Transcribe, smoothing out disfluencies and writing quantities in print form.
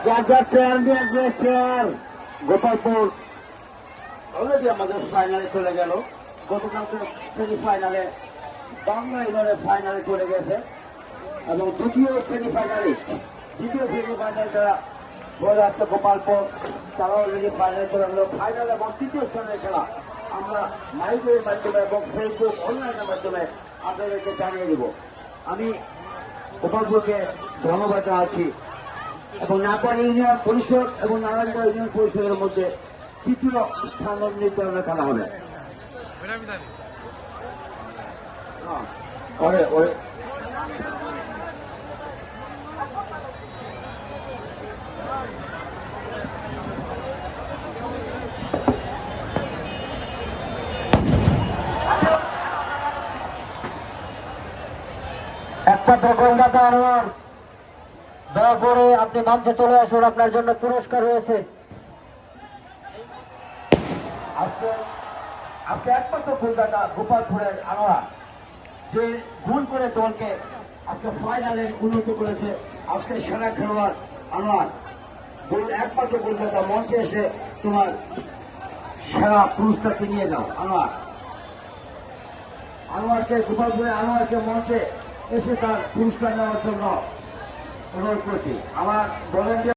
যার যার চেয়ার নিয়ে যে চেয়ার গোপালপুর অলরেডি আমাদের ফাইনালে চলে গেল। গতকালকে সেমিফাইনালে বাংলা ইউনিয়নের ফাইনালে চলে গেছে এবং দ্বিতীয় সেমিফাইনালিস্ট যারা বলে আসছে গোপালপুর, তারা অলরেডি ফাইনালে চলে গেল। ফাইনাল এবং তৃতীয় স্থানের খেলা আমরা মাইকের মাধ্যমে এবং ফেসবুক অনলাইনের মাধ্যমে আপনাদেরকে জানিয়ে দিব। আমি গোপালপুরকে ধন্যবাদ জানাচ্ছি এবং নাগপুর ইউনিয়ন পরিষদ এবং নারায়ণগঞ্জ ইউনিয়ন পরিষদের মধ্যে তৃতীয় স্থান নির্ধারণের খেলা হবে। একটা গোলদাতা আনোয়ার, দয়া করে আপনি মঞ্চে চলে আসুন, আপনার জন্য পুরস্কার রয়েছে। আজকে একমাত্র গোলদাতা গোপালপুরের আনোয়ার, যে গোল করে দলকে আজকে ফাইনালে উন্নত করেছে। আজকে সেরা খেলোয়াড় আনোয়ার, একমাত্র গোলদাতা। মঞ্চে এসে তোমার সেরা পুরস্কারকে নিয়ে যাও। আনোয়ারকে গোপালপুরের আনোয়ারকে মঞ্চে এসে তার পুরস্কার নেওয়ার জন্য অনুরোধ করছি। আমার ভলেন্টিয়ার